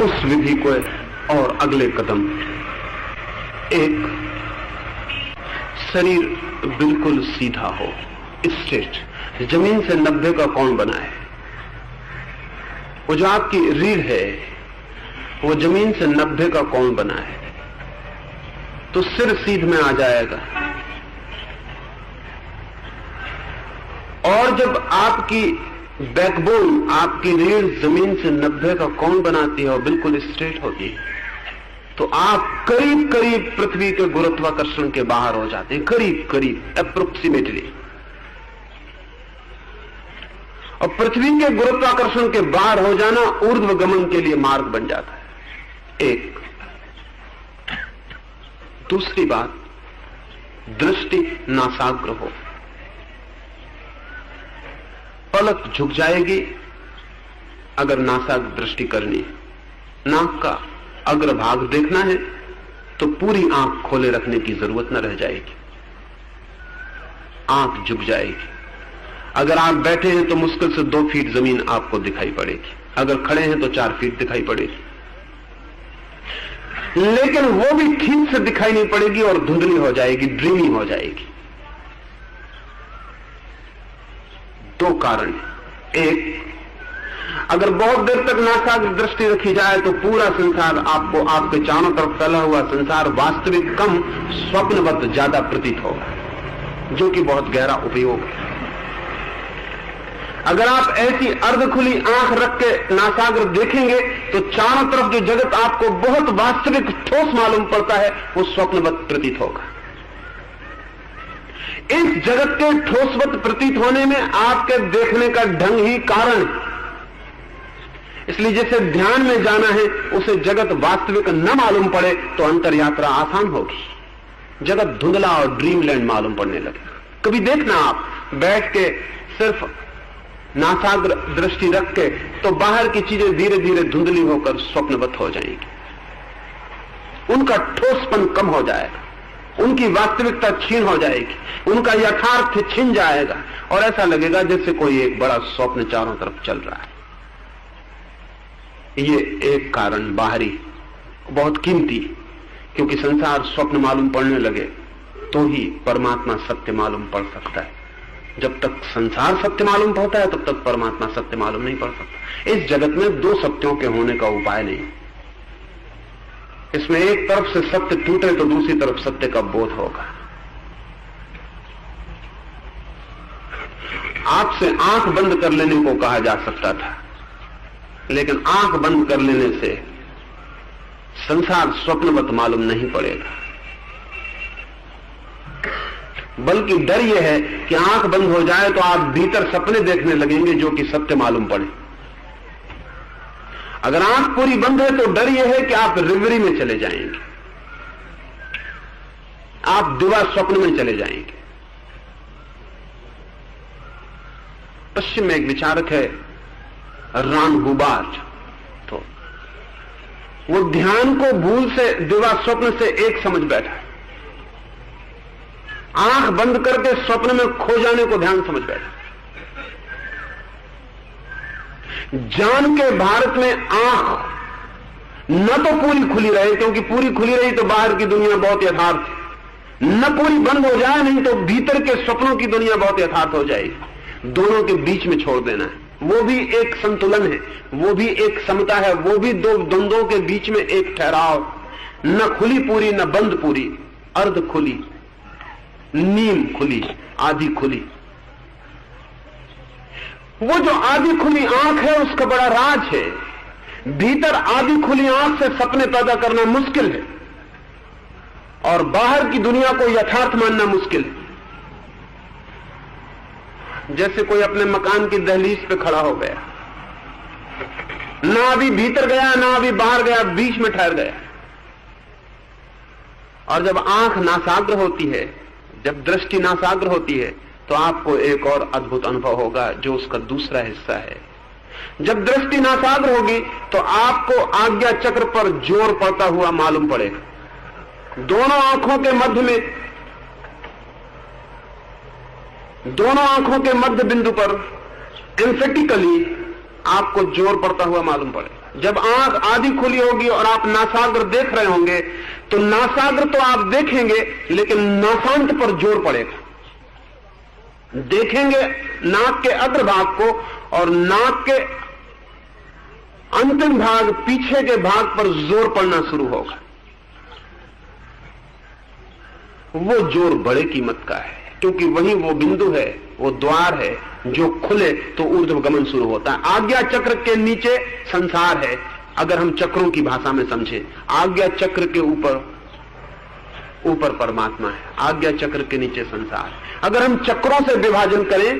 उस विधि को और अगले कदम। एक, शरीर बिल्कुल सीधा हो, स्ट्रेट। जमीन से 90 का कोण बनाए। वो जो आपकी रीढ़ है वो जमीन से 90 का कोण बनाए तो सिर सीध में आ जाएगा। और जब आपकी बैकबोन, आपकी रीढ़ जमीन से 90 का कोण बनाती है और बिल्कुल स्ट्रेट होती है तो आप करीब करीब पृथ्वी के गुरुत्वाकर्षण के बाहर हो जाते हैं, करीब करीब, अप्रोक्सीमेटली। और पृथ्वी के गुरुत्वाकर्षण के बाहर हो जाना ऊर्ध्वगमन के लिए मार्ग बन जाता है। एक। दूसरी बात, दृष्टि नासाग्र हो, पलक झुक जाएगी अगर नासाग्र दृष्टि करनी है। नाक का अग्रभाग देखना है तो पूरी आंख खोले रखने की जरूरत न रह जाएगी, आंख झुक जाएगी। अगर आप बैठे हैं तो मुश्किल से 2 फीट जमीन आपको दिखाई पड़ेगी, अगर खड़े हैं तो 4 फीट दिखाई पड़ेगी, लेकिन वो भी ठीक से दिखाई नहीं पड़ेगी और धुंधली हो जाएगी, ड्रीमी हो जाएगी। 2 कारण। एक, अगर बहुत देर तक नासाग्र दृष्टि रखी जाए तो पूरा संसार आपको, आपके चारों तरफ फैला हुआ संसार वास्तविक कम स्वप्नवत ज्यादा प्रतीत होगा, जो कि बहुत गहरा उपयोग है। अगर आप ऐसी अर्ध खुली आंख रख के नासाग्र देखेंगे तो चारों तरफ जो जगत आपको बहुत वास्तविक ठोस मालूम पड़ता है वो स्वप्नवत प्रतीत होगा। इस जगत के ठोसवत प्रतीत होने में आपके देखने का ढंग ही कारण है। इसलिए जैसे ध्यान में जाना है उसे जगत वास्तविक न मालूम पड़े तो अंतर यात्रा आसान होगी, जगत धुंधला और ड्रीमलैंड मालूम पड़ने लगे। कभी देखना आप बैठ के सिर्फ नासाग्र दृष्टि रख के तो बाहर की चीजें धीरे धीरे धुंधली होकर स्वप्नवत हो जाएंगी, उनका ठोसपन कम हो जाएगा, उनकी वास्तविकता छीन हो जाएगी, उनका यथार्थ छिन जाएगा और ऐसा लगेगा जैसे कोई एक बड़ा स्वप्न चारों तरफ चल रहा है। ये एक कारण बाहरी, बहुत कीमती, क्योंकि संसार स्वप्न मालूम पड़ने लगे तो ही परमात्मा सत्य मालूम पड़ सकता है। जब तक संसार सत्य मालूम पड़ता है तब तक परमात्मा सत्य मालूम नहीं पड़ सकता। इस जगत में 2 सत्यों के होने का उपाय नहीं। इसमें एक तरफ से सत्य टूटे तो दूसरी तरफ सत्य का बोध होगा। आपसे आंख बंद कर लेने को कहा जा सकता था, लेकिन आंख बंद कर लेने से संसार स्वप्नवत मालूम नहीं पड़ेगा, बल्कि डर यह है कि आंख बंद हो जाए तो आप भीतर सपने देखने लगेंगे जो कि सत्य मालूम पड़े। अगर आंख पूरी बंद है तो डर यह है कि आप रिवरी में चले जाएंगे, आप दिवा स्वप्न में चले जाएंगे। पश्चिम में एक विचारक है रान हुबार्ट, तो वो ध्यान को भूल से दिवा स्वप्न से एक समझ बैठा है, आंख बंद करके स्वप्न में खो जाने को ध्यान समझ बैठा। जान के भारत में आंख न तो पूरी खुली रहे, क्योंकि पूरी खुली रही तो बाहर की दुनिया बहुत यथार्थ है, न पूरी बंद हो जाए, नहीं तो भीतर के सपनों की दुनिया बहुत यथार्थ हो जाएगी। दोनों के बीच में छोड़ देना है, वो भी एक संतुलन है, वो भी एक समता है, वो भी 2 द्वंद्वों के बीच में एक ठहराव, न खुली पूरी न बंद पूरी, अर्ध खुली, नीम खुली, आधी खुली। वो जो आधी खुली आंख है उसका बड़ा राज है। भीतर आधी खुली आंख से सपने पैदा करना मुश्किल है और बाहर की दुनिया को यथार्थ मानना मुश्किल है। जैसे कोई अपने मकान की दहलीज पे खड़ा हो गया, ना अभी भीतर गया ना अभी बाहर गया, बीच में ठहर गया। और जब आंख नासाग्र होती है, जब दृष्टि नासाग्र होती है, तो आपको एक और अद्भुत अनुभव होगा जो उसका दूसरा हिस्सा है। जब दृष्टि नासाग्र होगी तो आपको आज्ञा चक्र पर जोर पड़ता हुआ मालूम पड़ेगा। दोनों आंखों के मध्य बिंदु पर एम्फेटिकली आपको जोर पड़ता हुआ मालूम पड़ेगा। जब आंख आधी खुली होगी और आप नासाग्र देख रहे होंगे तो नासाग्र तो आप देखेंगे, लेकिन नासांत पर जोर पड़ेगा। देखेंगे नाक के अग्रभाग को और नाक के अंतिम भाग, पीछे के भाग पर जोर पड़ना शुरू होगा। वो जोर बड़े कीमत का है, क्योंकि वही वो बिंदु है, वो द्वार है जो खुले तो ऊर्ध्वगमन शुरू होता है। आज्ञा चक्र के नीचे संसार है, अगर हम चक्रों की भाषा में समझे। आज्ञा चक्र के ऊपर परमात्मा है, आज्ञा चक्र के नीचे संसार है। अगर हम चक्रों से विभाजन करें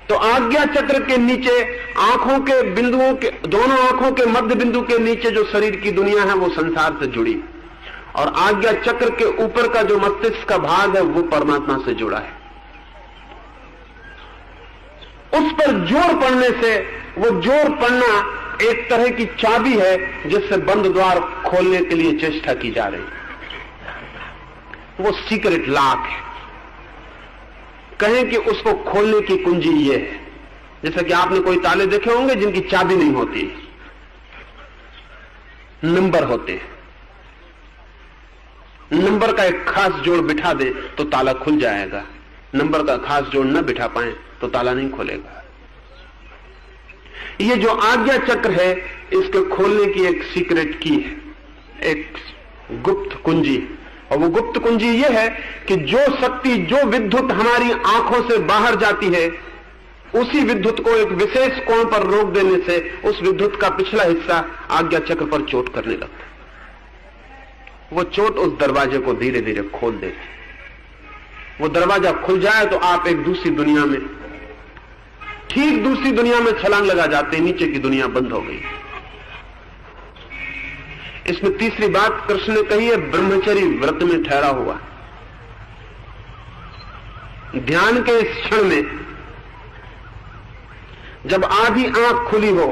तो आज्ञा चक्र के नीचे आंखों के बिंदुओं के, दोनों आंखों के मध्य बिंदु के नीचे जो शरीर की दुनिया है वो संसार से जुड़ी, और आज्ञा चक्र के ऊपर का जो मस्तिष्क का भाग है वो परमात्मा से जुड़ा है। उस पर जोर पड़ने से, वो जोर पड़ना एक तरह की चाबी है जिससे बंद द्वार खोलने के लिए चेष्टा की जा रही है। वो सीक्रेट लॉक है, कहें कि उसको खोलने की कुंजी ये है। जैसे कि आपने कोई ताले देखे होंगे जिनकी चाबी नहीं होती, नंबर होते हैं। नंबर का एक खास जोड़ बिठा दे तो ताला खुल जाएगा, नंबर का खास जोड़ न बिठा पाए तो ताला नहीं खुलेगा। ये जो आज्ञा चक्र है, इसके खोलने की एक सीक्रेट की है, एक गुप्त कुंजी। और वो गुप्त कुंजी ये है कि जो शक्ति, जो विद्युत हमारी आंखों से बाहर जाती है, उसी विद्युत को एक विशेष कोण पर रोक देने से उस विद्युत का पिछला हिस्सा आज्ञा चक्र पर चोट करने लगता है। वो चोट उस दरवाजे को धीरे धीरे खोल देती। वो दरवाजा खुल जाए तो आप एक दूसरी दुनिया में, ठीक दूसरी दुनिया में छलांग लगा जाते हैं, नीचे की दुनिया बंद हो गई। इसमें तीसरी बात कृष्ण ने कही है, ब्रह्मचर्य व्रत में ठहरा हुआ। ध्यान के इस क्षण में जब आधी आंख खुली हो,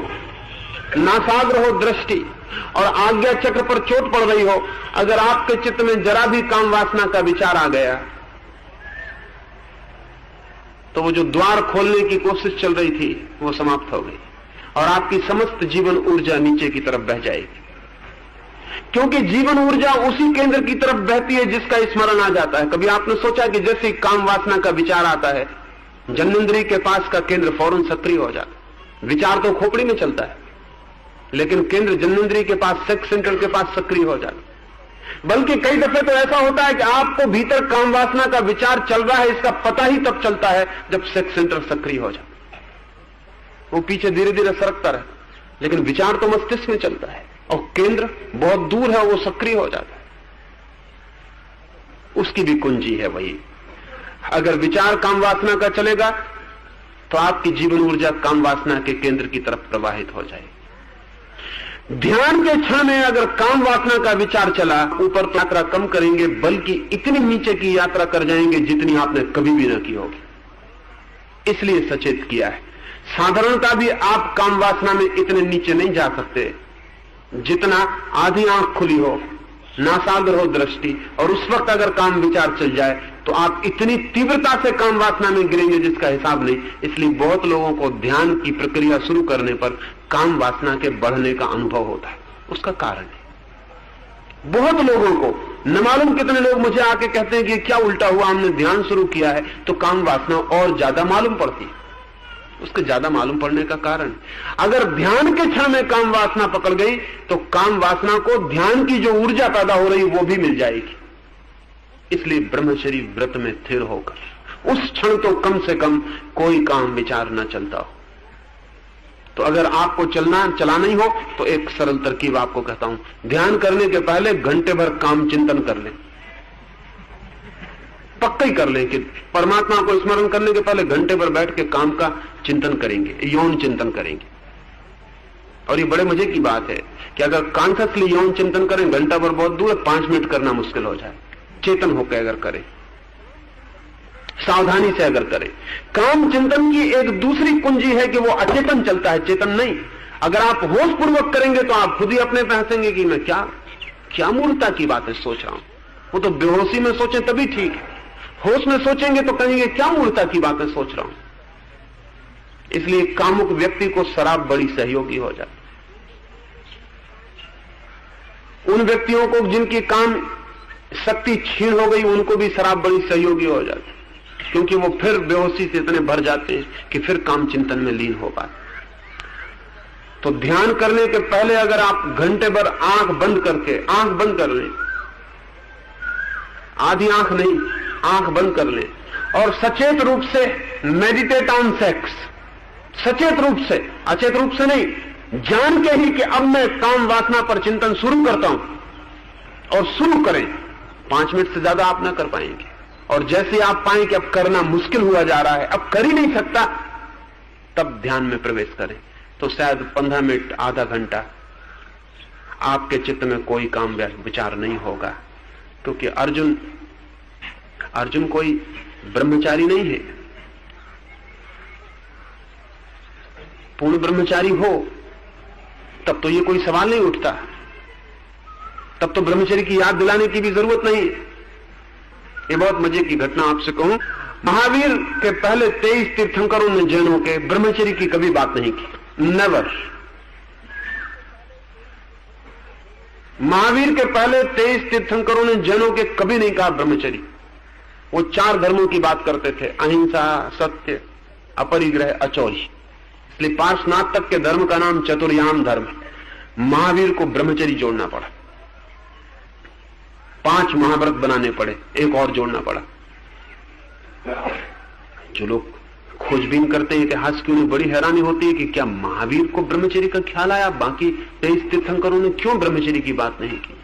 नासाग्र हो दृष्टि, और आज्ञा चक्र पर चोट पड़ रही हो, अगर आपके चित्त में जरा भी काम वासना का विचार आ गया तो वो जो द्वार खोलने की कोशिश चल रही थी वो समाप्त हो गई और आपकी समस्त जीवन ऊर्जा नीचे की तरफ बह जाएगी। क्योंकि जीवन ऊर्जा उसी केंद्र की तरफ बहती है जिसका स्मरण आ जाता है। कभी आपने सोचा कि जैसे काम वासना का विचार आता है, जन्नेंद्रिय के पास का केंद्र फौरन सक्रिय हो जाता है। विचार तो खोपड़ी में चलता है, लेकिन केंद्र जन्नेंद्रिय के पास, सेक्स सेंटर के पास सक्रिय हो जाता है। बल्कि कई दफे तो ऐसा होता है कि आपको भीतर काम वासना का विचार चल रहा है, इसका पता ही तब चलता है जब सेक्स सेंटर सक्रिय हो जाता है। वो पीछे धीरे धीरे सरकता रहता, लेकिन विचार तो मस्तिष्क में चलता है और केंद्र बहुत दूर है, वो सक्रिय हो जाता है। उसकी भी कुंजी है वही। अगर विचार काम वासना का चलेगा तो आपकी जीवन ऊर्जा काम वासना के केंद्र की तरफ प्रवाहित हो जाएगी। ध्यान के क्षण में अगर काम वासना का विचार चला, ऊपर तो यात्रा कम करेंगे, बल्कि इतनी नीचे की यात्रा कर जाएंगे जितनी आपने कभी भी न की होगी। इसलिए सचेत किया है। साधारणता भी आप काम वासना में इतने नीचे नहीं जा सकते जितना आधी आंख खुली हो, नासाग्र हो दृष्टि, और उस वक्त अगर काम विचार चल जाए तो आप इतनी तीव्रता से काम वासना में गिरेंगे जिसका हिसाब नहीं। इसलिए बहुत लोगों को ध्यान की प्रक्रिया शुरू करने पर काम वासना के बढ़ने का अनुभव होता है। उसका कारण है, बहुत लोगों को, न मालूम कितने लोग मुझे आके कहते हैं कि क्या उल्टा हुआ, हमने ध्यान शुरू किया है तो काम वासना और ज्यादा मालूम पड़ती है। उसके ज्यादा मालूम पड़ने का कारण, अगर ध्यान के क्षण में काम वासना पकड़ गई तो काम वासना को ध्यान की जो ऊर्जा पैदा हो रही वो भी मिल जाएगी। इसलिए ब्रह्मचर्य व्रत में स्थिर होकर उस क्षण तो कम से कम कोई काम विचार न चलता हो। तो अगर आपको चलाना ही हो तो एक सरल तरकीब आपको कहता हूं, ध्यान करने के पहले घंटे भर काम चिंतन कर लें। पक्का ही कर लें कि परमात्मा को स्मरण करने के पहले घंटे भर बैठ के काम का चिंतन करेंगे, यौन चिंतन करेंगे। और ये बड़े मजे की बात है कि अगर कॉन्शियसली यौन चिंतन करें, घंटा भर बहुत दूर है, 5 मिनट करना मुश्किल हो जाए। चेतन होकर अगर करें, सावधानी से अगर करें। काम चिंतन की एक दूसरी कुंजी है कि वो अचेतन चलता है, चेतन नहीं। अगर आप होश पूर्वक करेंगे तो आप खुद ही अपने पे हंसेंगे कि मैं क्या मूर्खता की बातें सोच रहा हूं। वो तो बेहोशी में सोचें तभी ठीक है, होश में सोचेंगे तो कहेंगे क्या मूर्खता की बातें सोच रहा हूं। इसलिए कामुक व्यक्ति को शराब बड़ी सहयोगी हो जाती। उन व्यक्तियों को जिनकी काम शक्ति छीन हो गई, उनको भी शराब बड़ी सहयोगी हो जाती, क्योंकि वो फिर बेहोशी से इतने भर जाते हैं कि फिर काम चिंतन में लीन हो पाते। तो ध्यान करने के पहले अगर आप घंटे भर आंख बंद कर लें, आधी आंख नहीं, आंख बंद कर लें और सचेत रूप से मेडिटेट ऑन सेक्स, सचेत रूप से, अचेत रूप से नहीं, जान के ही कि अब मैं काम वासना पर चिंतन शुरू करता हूं, और शुरू करें। 5 मिनट से ज्यादा आप ना कर पाएंगे, और जैसे आप पाएं कि अब करना मुश्किल हुआ जा रहा है, अब कर ही नहीं सकता, तब ध्यान में प्रवेश करें। तो शायद 15 मिनट, आधा घंटा आपके चित्त में कोई काम विचार नहीं होगा, क्योंकि अर्जुन कोई ब्रह्मचारी नहीं है। पूर्ण ब्रह्मचारी हो तब तो ये कोई सवाल नहीं उठता, तब तो ब्रह्मचर्य की याद दिलाने की भी जरूरत नहीं। ये बहुत मजे की घटना आपसे कहूं, महावीर के पहले 23 तीर्थंकरों ने जैनों के ब्रह्मचर्य की कभी बात नहीं की, नेवर। महावीर के पहले 23 तीर्थंकरों ने जैनों के कभी नहीं कहा ब्रह्मचर्य। वो 4 धर्मों की बात करते थे, अहिंसा, सत्य, अपरिग्रह, अचौरी। इसलिए पार्श्वनाथ तक के धर्म का नाम चतुर्याम धर्म। महावीर को ब्रह्मचर्य जोड़ना पड़ा, 5 महाव्रत बनाने पड़े, एक और जोड़ना पड़ा। जो लोग खोजबीन करते हैं इतिहास की, उन्हें बड़ी हैरानी होती है कि क्या महावीर को ब्रह्मचर्य का ख्याल आया, बाकी 23 तीर्थंकरों ने क्यों ब्रह्मचर्य की बात नहीं की।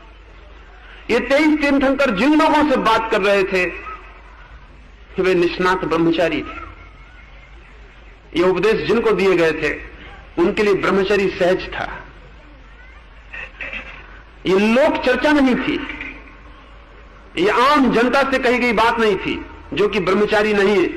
ये 23 तीर्थंकर जिन लोगों से बात कर रहे थे वे निष्णात ब्रह्मचारी थे। ये उपदेश जिनको दिए गए थे उनके लिए ब्रह्मचर्य सहज था। ये लोक चर्चा नहीं थी, ये आम जनता से कही गई बात नहीं थी, जो कि ब्रह्मचारी नहीं है।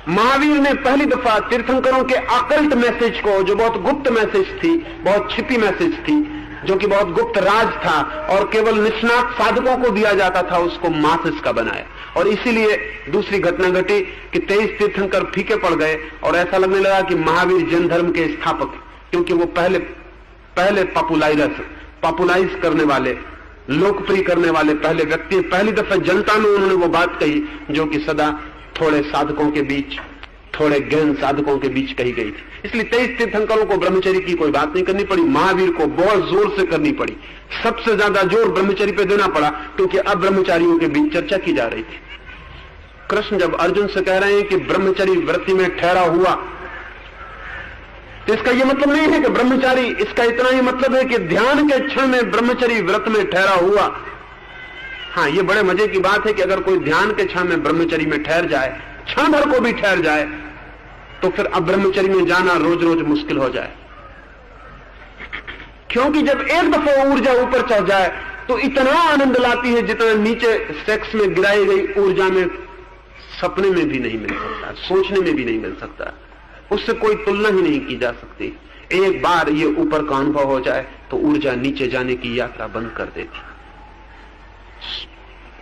महावीर ने पहली दफा तीर्थंकरों के अकल्ट मैसेज को, जो बहुत गुप्त मैसेज थी, बहुत छिपी मैसेज थी, जो कि बहुत गुप्त राज था और केवल निष्णात साधकों को दिया जाता था, उसको मासिस का बनाया। और इसीलिए दूसरी घटना घटी कि 23 तीर्थंकर फीके पड़ गए और ऐसा लगने लगा कि महावीर जैन धर्म के स्थापक, क्योंकि वो पहले पॉपुलाइज करने वाले, लोकप्रिय करने वाले पहले व्यक्ति, पहली दफा जनता में उन्होंने वो बात कही जो कि सदा थोड़े साधकों के बीच, थोड़े गहन साधकों के बीच कही गई थी। इसलिए 23 तीर्थंकरों को ब्रह्मचर्य की कोई बात नहीं करनी पड़ी, महावीर को बहुत जोर से करनी पड़ी। सबसे ज्यादा जोर ब्रह्मचर्य पे देना पड़ा, क्योंकि अब ब्रह्मचारियों के बीच चर्चा की जा रही थी। कृष्ण जब अर्जुन से कह रहे हैं कि ब्रह्मचर्य व्रति में ठहरा हुआ, तो इसका यह मतलब नहीं है कि ब्रह्मचारी, इसका इतना ही मतलब है कि ध्यान के क्षण में ब्रह्मचर्य व्रत में ठहरा हुआ। हाँ, ये बड़े मजे की बात है कि अगर कोई ध्यान के क्षण में ब्रह्मचर्य में ठहर जाए, क्षण भर को भी ठहर जाए, तो फिर अब ब्रह्मचर्य में जाना रोज रोज मुश्किल हो जाए। क्योंकि जब एक दफा ऊर्जा ऊपर चढ़ जाए तो इतना आनंद लाती है जितना नीचे सेक्स में गिराई गई ऊर्जा में सपने में भी नहीं मिल सकता, सोचने में भी नहीं मिल सकता। उससे कोई तुलना ही नहीं की जा सकती। एक बार ये ऊपर का अनुभव हो जाए तो ऊर्जा नीचे जाने की यात्रा बंद कर देती।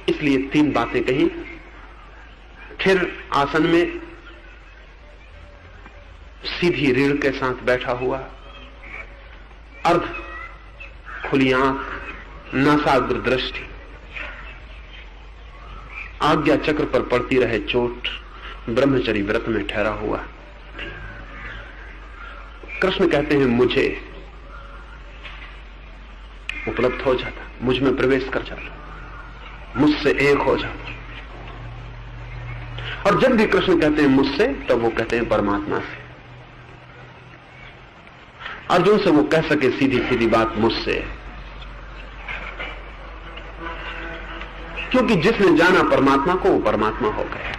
इसलिए 3 बातें कही। फिर आसन में सीधी रीढ़ के साथ बैठा हुआ, अर्ध खुली आंख, नासाग्र दृष्टि, आज्ञा चक्र पर पड़ती रहे चोट, ब्रह्मचर्य व्रत में ठहरा हुआ। कृष्ण कहते हैं मुझे उपलब्ध हो जाता, मुझ में प्रवेश कर जाता, मुझसे एक हो जाता। और जब भी कृष्ण कहते हैं मुझसे, तब वो कहते हैं परमात्मा से। अर्जुन से वो कह सके सीधी सीधी बात मुझसे, क्योंकि जिसने जाना परमात्मा को, वो परमात्मा हो गया।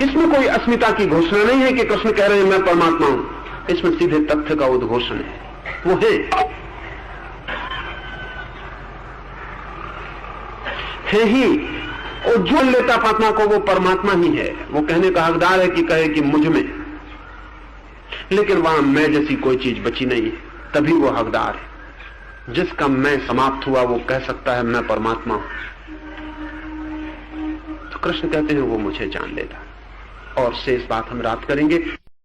इसमें कोई अस्मिता की घोषणा नहीं है कि कृष्ण कह रहे हैं मैं परमात्मा हूं। इसमें सीधे तथ्य का उद्घोषण है, वो है ही। और जो लेता परमात्मा को, वो परमात्मा ही है। वो कहने का हकदार है कि कहे कि मुझ में, लेकिन वहां मैं जैसी कोई चीज बची नहीं, तभी वो हकदार है। जिसका मैं समाप्त हुआ वो कह सकता है मैं परमात्मा हूं। तो कृष्ण कहते हैं वो मुझे जान लेता। और शेष बात हम रात करेंगे।